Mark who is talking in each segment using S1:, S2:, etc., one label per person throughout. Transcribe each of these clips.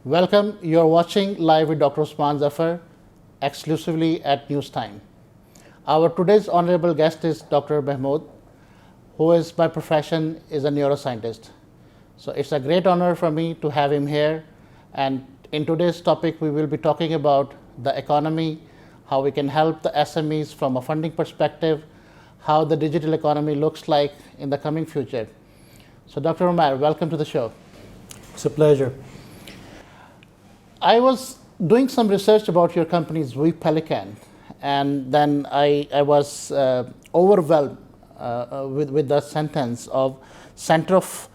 S1: Welcome. You're watching live with Dr. Usman Zafar, exclusively at News Time. Our today's honorable guest is Dr. Mahmoud, who is by profession is a neuroscientist. So it's a great honor for me to have him here. And in today's topic, we will be talking about the economy, how we can help the SMEs from a funding perspective, how the digital economy looks like in the coming future. So Dr. Umair, welcome to the show.
S2: It's a pleasure.
S1: I was doing some research about your company's Pelican, and then I was overwhelmed with the sentence of Center of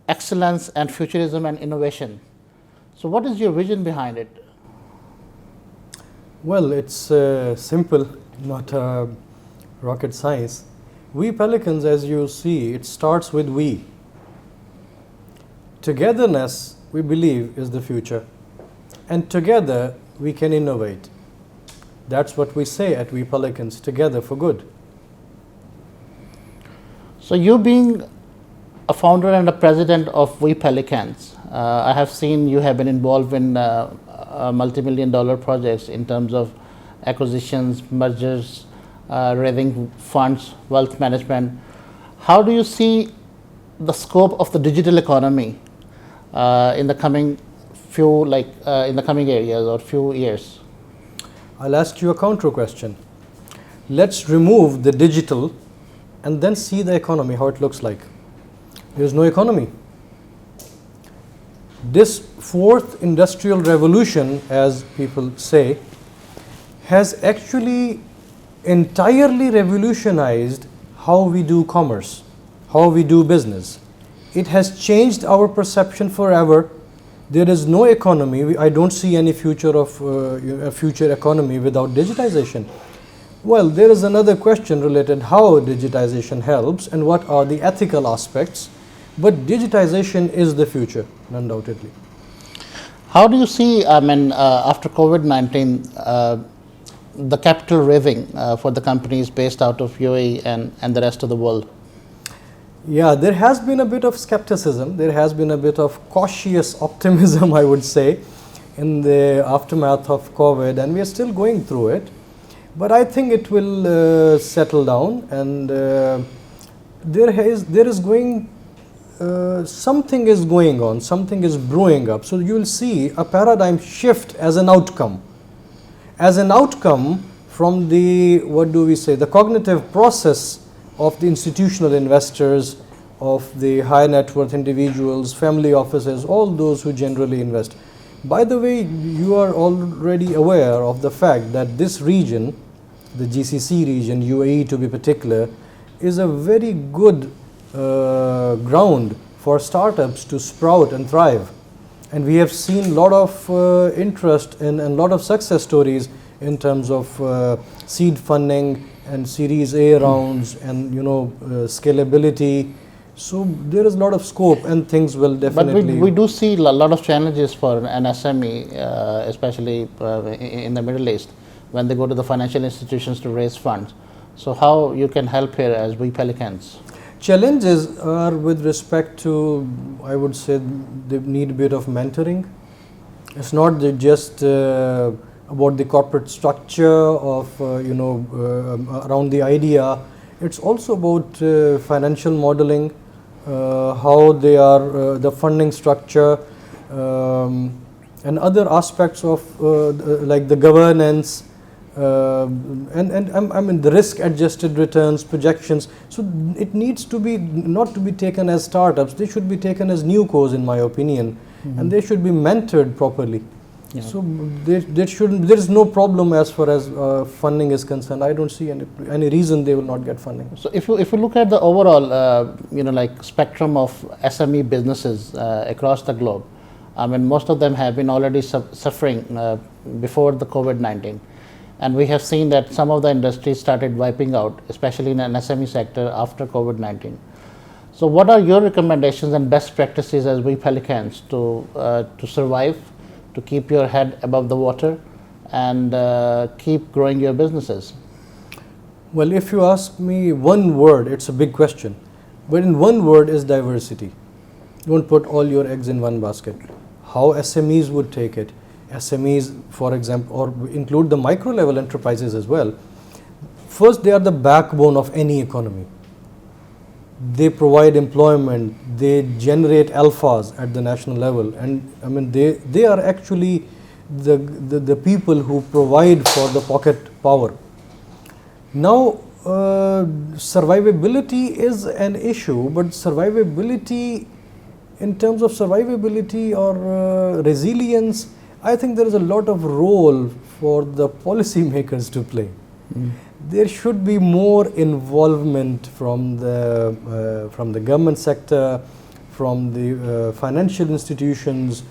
S1: Excellence and Futurism and Innovation. So what is your vision behind it?
S2: Well, it's simple, not rocket science. We Pelicans, as you see, it starts with we. Togetherness, we believe, is the future. And together, we can innovate. That's what we say at We Pelicans, together for good. So
S1: you being a founder and a president of We Pelicans, I have seen you have been involved in multi-million-dollar projects in terms of acquisitions, mergers, raising funds, wealth management. How do you see the scope of the digital economy in the coming in the coming areas or few years?
S2: I'll ask you a counter question. Let's remove the digital and then see the economy, how it looks like. There's no economy. This fourth industrial revolution, as people say, has actually entirely revolutionized how we do commerce, how we do business. It has changed our perception forever. There is no economy. I don't see any future of a future economy without digitization. Well, there is another question related how digitization helps and what are the ethical aspects. But digitization is the future, undoubtedly.
S1: How do you see, after COVID-19, the capital raising for the companies based out of UAE and the rest of the world?
S2: Yeah, there has been a bit of skepticism. There has been a bit of cautious optimism, I would say, in the aftermath of COVID, and we are still going through it. But I think it will settle down, and something is going on, something is brewing up. So you will see a paradigm shift as an outcome. As an outcome from the, the cognitive process of the institutional investors, of the high net worth individuals, family offices, all those who generally invest. By the way, you are already aware of the fact that this region, the GCC region, UAE to be particular, is a very good ground for startups to sprout and thrive. And we have seen a lot of interest and a lot of success stories in terms of seed funding and Series A rounds and scalability. So there is a lot of scope and things will definitely.
S1: But we do see a lot of challenges for an SME, especially in the Middle East, when they go to the financial institutions to raise funds. So how you can help here as We Pelicans?
S2: Challenges are with respect to, I would say, they need a bit of mentoring. It's not just about the corporate structure of around the idea. It's also about financial modeling, how they are the funding structure, and other aspects of like the governance, and the risk adjusted returns, projections. So it needs to be not to be taken as startups. They should be taken as newcos, in my opinion, and they should be mentored properly. Yeah. So there is no problem as far as funding is concerned. I don't see any reason they will not get funding.
S1: So if you look at the overall spectrum of SME businesses across the globe, most of them have been already suffering before the COVID-19, and we have seen that some of the industries started wiping out, especially in an SME sector after COVID-19. So what are your recommendations and best practices as We Pelicans to survive, to keep your head above the water and keep growing your businesses?
S2: Well, if you ask me one word, it's a big question, but in one word is diversity. Don't put all your eggs in one basket. how SMEs would take it. SMEs, for example, or include the micro level enterprises as well. First, they are the backbone of any economy. They provide employment, they generate alphas at the national level, and I mean they are actually the people who provide for the pocket power. Now, survivability is an issue, but survivability, in terms of survivability or resilience, I think there is a lot of role for the policymakers to play. There should be more involvement from the government sector, from the financial institutions,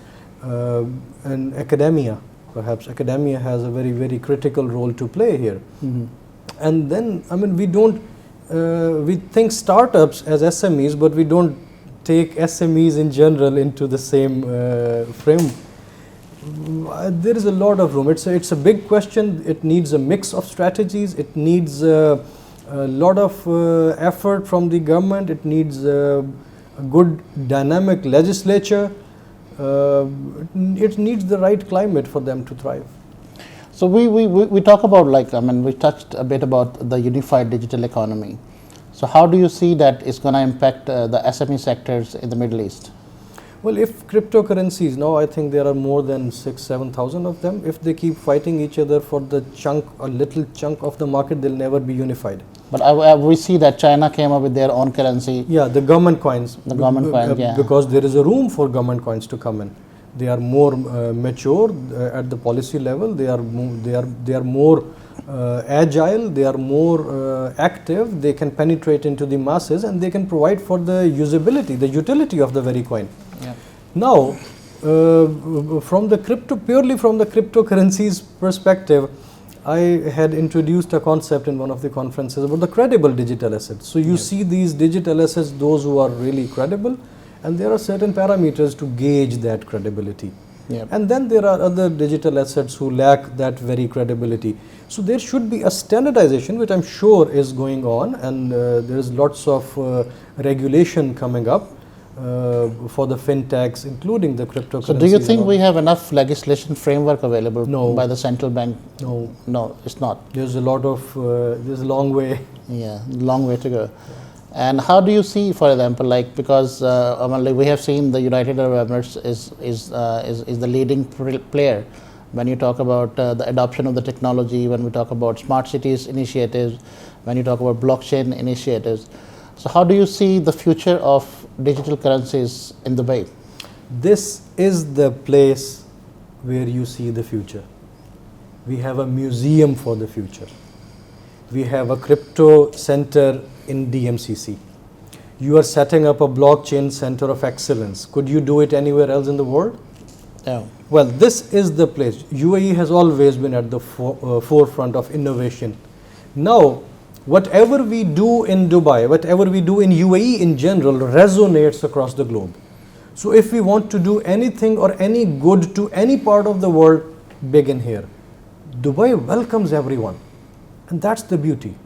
S2: and academia. Perhaps academia has a very critical role to play here. And then, I mean, we think startups as SMEs, but we don't take SMEs in general into the same frame. There is a lot of room. It's a big question. It needs a mix of strategies. It needs a lot of effort from the government. It needs a good dynamic legislature. It needs the right climate for them to thrive.
S1: So we talk about, like, I mean, we touched a bit about the unified digital economy. So how do you see that it's going to impact the SME sectors in the Middle East?
S2: Well, if cryptocurrencies, now I think there are more than 6,000-7,000 of them, if they keep fighting each other for the chunk, a little chunk of the market, they'll never be unified.
S1: But we see that China came up with their own currency.
S2: Yeah, the government coins.
S1: The government coins, yeah.
S2: Because there is a room for government coins to come in. They are more mature at the policy level. They are more agile. They are more active. They can penetrate into the masses, and they can provide for the usability, the utility of the very coin.
S1: Yeah.
S2: Now, purely from the cryptocurrencies perspective, I had introduced a concept in one of the conferences about the credible digital assets. So you see these digital assets, those who are really credible, and there are certain parameters to gauge that credibility.
S1: Yep.
S2: And then there are other digital assets who lack that very credibility. So there should be a standardization, which I'm sure is going on, and there is lots of regulation coming up for the fintechs, including the cryptocurrencies.
S1: So do you think we have enough legislation framework available by the central bank?
S2: No,
S1: it's not.
S2: There's a lot of, there's a long way.
S1: Yeah, long way to go. And how do you see, for example, like, because we have seen the United Arab Emirates is the leading player when you talk about the adoption of the technology, when we talk about smart cities initiatives, when you talk about blockchain initiatives. So how do you see the future of digital currencies in Dubai?
S2: This is the place where you see the future. We have a museum for the future. We have a crypto center in DMCC. You are setting up a blockchain center of excellence. Could you do it anywhere else in the world?
S1: No.
S2: Well, this is the place. UAE has always been at the forefront of innovation. Now, whatever we do in Dubai, whatever we do in UAE in general, resonates across the globe. So if we want to do anything or any good to any part of the world, begin here. Dubai welcomes everyone, and that's the beauty.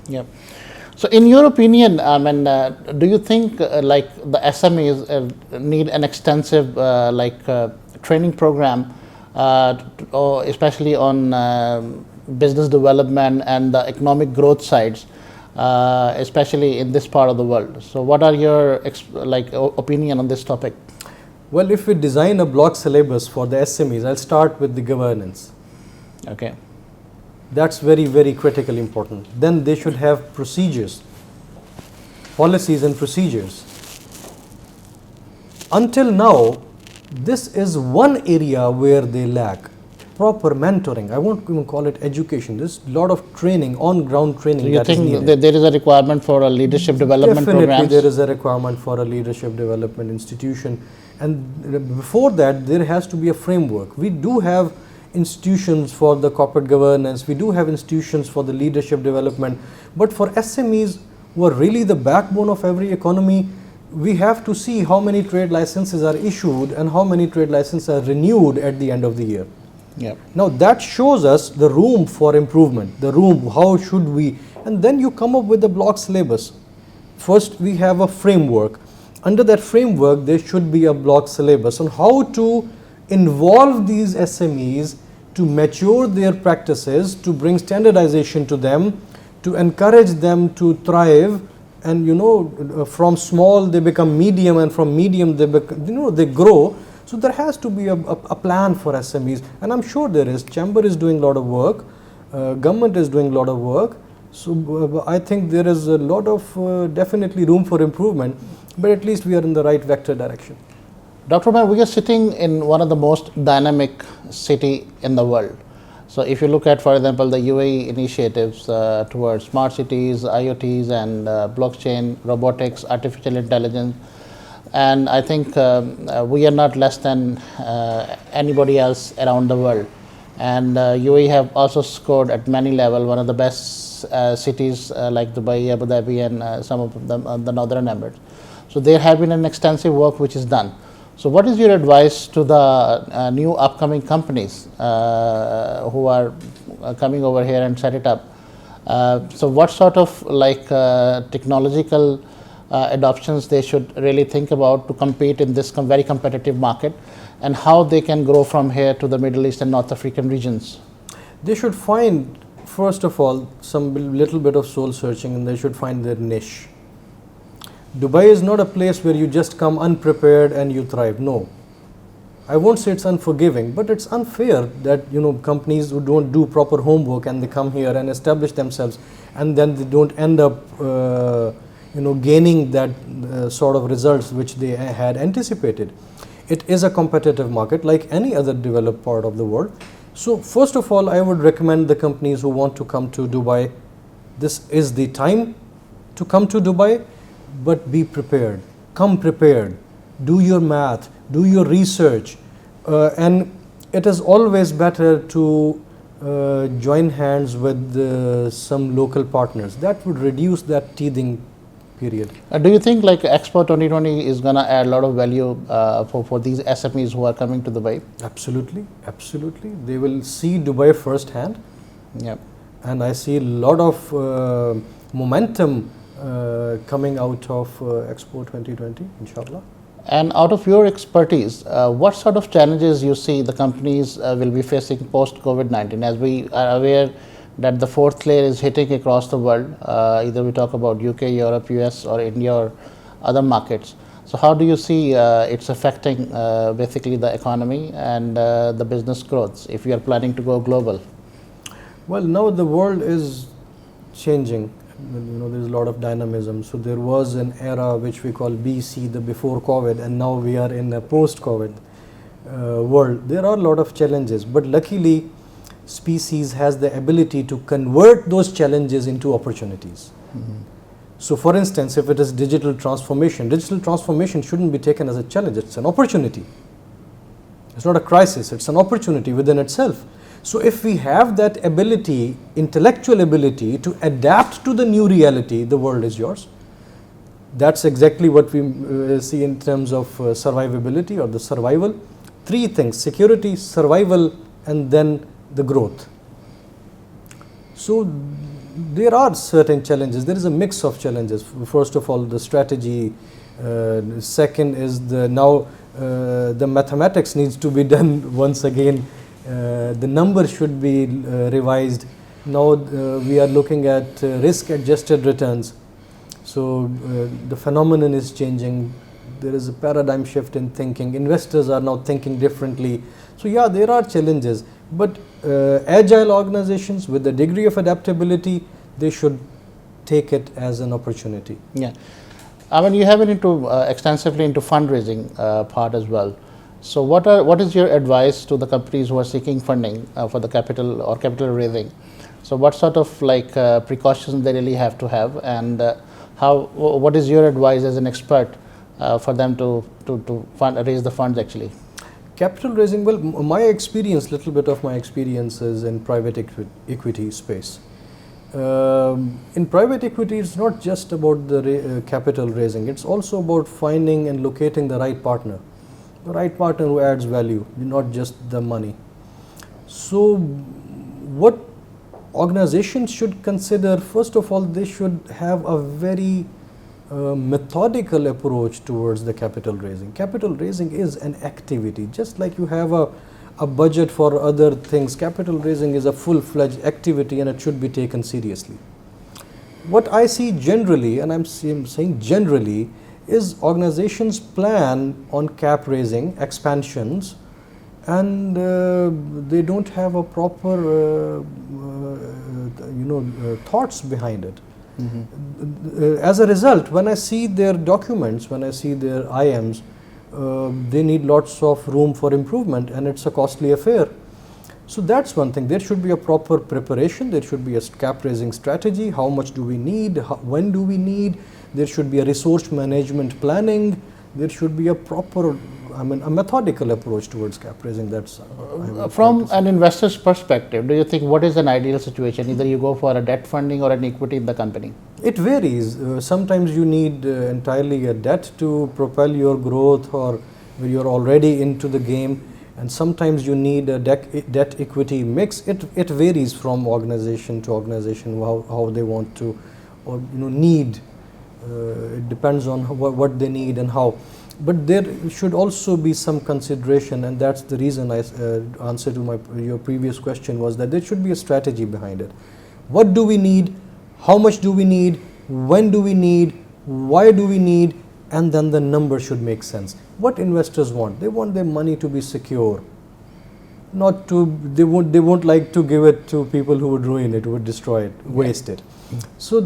S1: Yeah. So in your opinion, I mean, do you think like the SMEs need an extensive training program, especially on business development and the economic growth sides, especially in this part of the world? So what are your opinion on this topic?
S2: Well, if we design a block syllabus for the SMEs, I'll start with the governance.
S1: Okay.
S2: That's very critically important. Then they should have procedures, policies and procedures. Until now, this is one area where they lack proper mentoring. I won't even call it education. There's a lot of training, on-ground training.
S1: So you think that there is a requirement for a leadership development program?
S2: Definitely there is a requirement for a leadership development institution. And before that, there has to be a framework. We do have institutions for the corporate governance, we do have institutions for the leadership development, but for SMEs, who are really the backbone of every economy, we have to see how many trade licenses are issued and how many trade licenses are renewed at the end of the year.
S1: Yeah.
S2: Now that shows us the room for improvement, the room, how should we, and then you come up with the block syllabus. First we have a framework. Under that framework, there should be a block syllabus on how to involve these SMEs to mature their practices, to bring standardization to them, to encourage them to thrive, and from small they become medium, and from medium they they grow. So there has to be a plan for SMEs, and I'm sure there is. Chamber is doing a lot of work, government is doing a lot of work. So I think there is a lot of definitely room for improvement, but at least we are in the right vector direction.
S1: Dr. Umair, we are sitting in one of the most dynamic city in the world. So if you look at, for example, the UAE initiatives towards smart cities, IoTs, and blockchain, robotics, artificial intelligence, and I think we are not less than anybody else around the world. And UAE have also scored at many levels one of the best cities like Dubai, Abu Dhabi, and some of them the Northern Emirates. So there have been an extensive work which is done. So what is your advice to the new upcoming companies who are coming over here and set it up? So what sort of technological adoptions they should really think about to compete in this very competitive market, and how they can grow from here to the Middle East and North African regions?
S2: They should find, first of all, some little bit of soul searching, and they should find their niche. Dubai is not a place where you just come unprepared and you thrive. No. I won't say it's unforgiving, but it's unfair that companies who don't do proper homework and they come here and establish themselves, and then they don't end up gaining that sort of results which they had anticipated. It is a competitive market like any other developed part of the world. So first of all, I would recommend the companies who want to come to Dubai, this is the time to come to Dubai. But be prepared, come prepared, do your math, do your research, and it is always better to join hands with some local partners. That would reduce that teething period.
S1: Do you think Expo 2020 is going to add a lot of value for these SMEs who are coming to Dubai?
S2: Absolutely, absolutely. They will see Dubai firsthand.
S1: Yep.
S2: And I see a lot of momentum coming out of Expo 2020, inshallah.
S1: And out of your expertise, what sort of challenges you see the companies will be facing post COVID-19? As we are aware that the fourth layer is hitting across the world, either we talk about UK, Europe, US, or India, or other markets. So how do you see it's affecting basically the economy and the business growth if you are planning to go global?
S2: Well, now the world is changing. There's a lot of dynamism. So there was an era which we call BC, the before COVID, and now we are in a post-COVID world. There are a lot of challenges, but luckily species has the ability to convert those challenges into opportunities. Mm-hmm. So for instance, if it is digital transformation shouldn't be taken as a challenge, it's an opportunity. It's not a crisis, it's an opportunity within itself. So if we have that ability, intellectual ability to adapt to the new reality, the world is yours. That's exactly what we see in terms of survivability or the survival. Three things: security, survival, and then the growth. So there are certain challenges. There is a mix of challenges. First of all, the strategy. Second is the mathematics needs to be done once again. The numbers should be revised. Now we are looking at risk-adjusted returns. So the phenomenon is changing. There is a paradigm shift in thinking. Investors are now thinking differently. So yeah, there are challenges. But agile organizations with a degree of adaptability, they should take it as an opportunity.
S1: Yeah, I mean, you have been into extensively into fundraising part as well. So what is your advice to the companies who are seeking funding for the capital or capital raising? So what sort of precautions they really have to have, and what is your advice as an expert for them to raise the funds actually?
S2: Capital raising, well, little bit of my experience is in private equity space. In private equity, it's not just about the capital raising, it's also about finding and locating the right partner. The right partner who adds value, not just the money. So what organizations should consider, first of all, they should have a very a methodical approach towards the capital raising. Capital raising is an activity, just like you have a budget for other things. Capital raising is a full-fledged activity and it should be taken seriously. What I see generally, and I'm saying generally, is organizations plan on cap raising expansions, and they don't have a proper thoughts behind it. As a result, when I see their documents, when I see their IMs, they need lots of room for improvement, and it's a costly affair. So that's one thing. There should be a proper preparation. There should be a cap raising strategy. How much do we need? When do we need? There should be a resource management planning. There should be a proper, a methodical approach towards cap raising. That's
S1: from an investor's perspective. Do you think what is an ideal situation? Either you go for a debt funding or an equity in the company.
S2: It varies. Sometimes you need entirely a debt to propel your growth, or you're already into the game. And sometimes you need a debt equity mix. It varies from organization to organization how they want to, or need. It depends on what they need and how. But there should also be some consideration, and that's the reason I answer to your previous question was that there should be a strategy behind it. What do we need? How much do we need? When do we need? Why do we need? And then the number should make sense. What investors want? They want their money to be secure. They won't like to give it to people who would ruin it, who would destroy it, waste it. So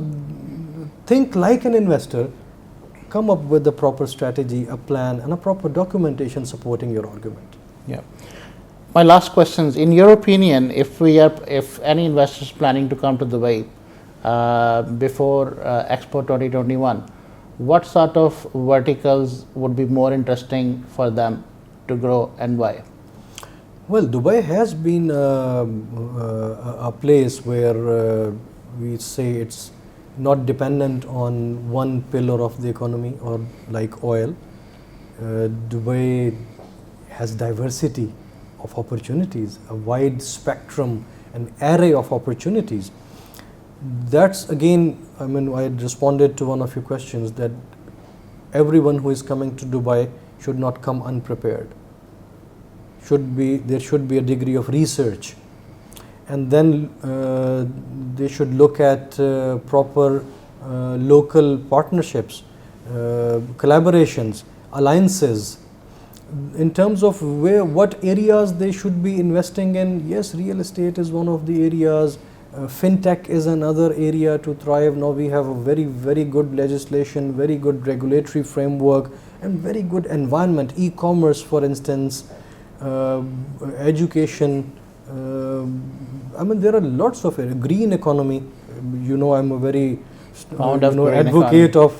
S2: think like an investor, come up with a proper strategy, a plan, and a proper documentation supporting your argument.
S1: Yeah. My last question is, in your opinion, if any investor is planning to come to Dubai before Expo 2021, what sort of verticals would be more interesting for them to grow, and why?
S2: Well, Dubai has been a place where we say it's not dependent on one pillar of the economy, or like oil. Dubai has diversity of opportunities, a wide spectrum, an array of opportunities. That's again, I responded to one of your questions that everyone who is coming to Dubai should not come unprepared. There should be a degree of research, and then they should look at proper local partnerships, collaborations, alliances. In terms of what areas they should be investing in, yes, real estate is one of the areas. Fintech is another area to thrive. Now we have a very, very good legislation, very good regulatory framework, and very good environment. E-commerce, for instance, education. There are lots of green economy. I'm a very advocate of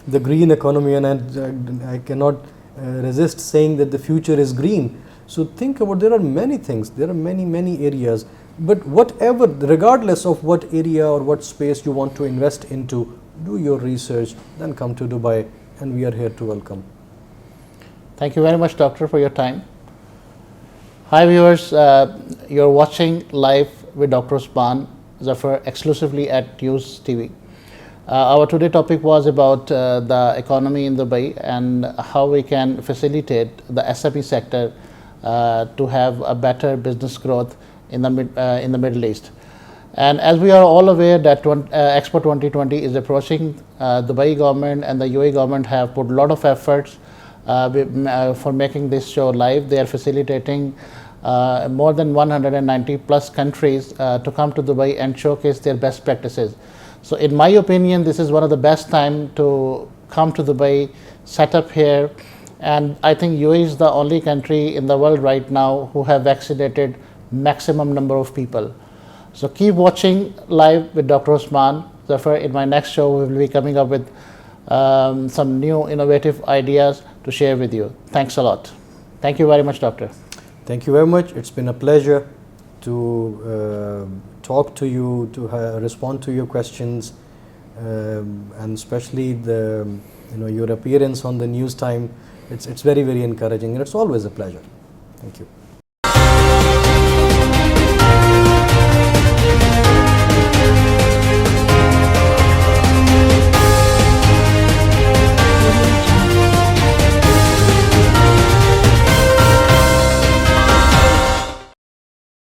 S2: the green economy, and I cannot resist saying that the future is green. So think about, there are many things. There are many areas. But regardless of what area or what space you want to invest into, do your research, then come to Dubai, and we are here to welcome.
S1: Thank you very much, Doctor, for your time. Hi viewers, you're watching Live with Dr. Usman Zafar exclusively at News TV. Our today topic was about the economy in Dubai and how we can facilitate the SME sector to have a better business growth in the Middle East. And as we are all aware that Expo 2020 is approaching, Dubai government and the UAE government have put a lot of efforts for making this show live. They are facilitating more than 190 plus countries to come to Dubai and showcase their best practices. So in my opinion, this is one of the best time to come to Dubai, set up here, and I think UAE is the only country in the world right now who have vaccinated maximum number of people. So keep watching Live with Dr. Usman Zafar. In my next show, we will be coming up with some new innovative ideas to share with you. Thanks a lot. Thank you very much, Doctor.
S2: Thank you very much. It's been a pleasure to talk to you, to respond to your questions, and especially your appearance on the news time. It's very, very encouraging, and it's always a pleasure. Thank you.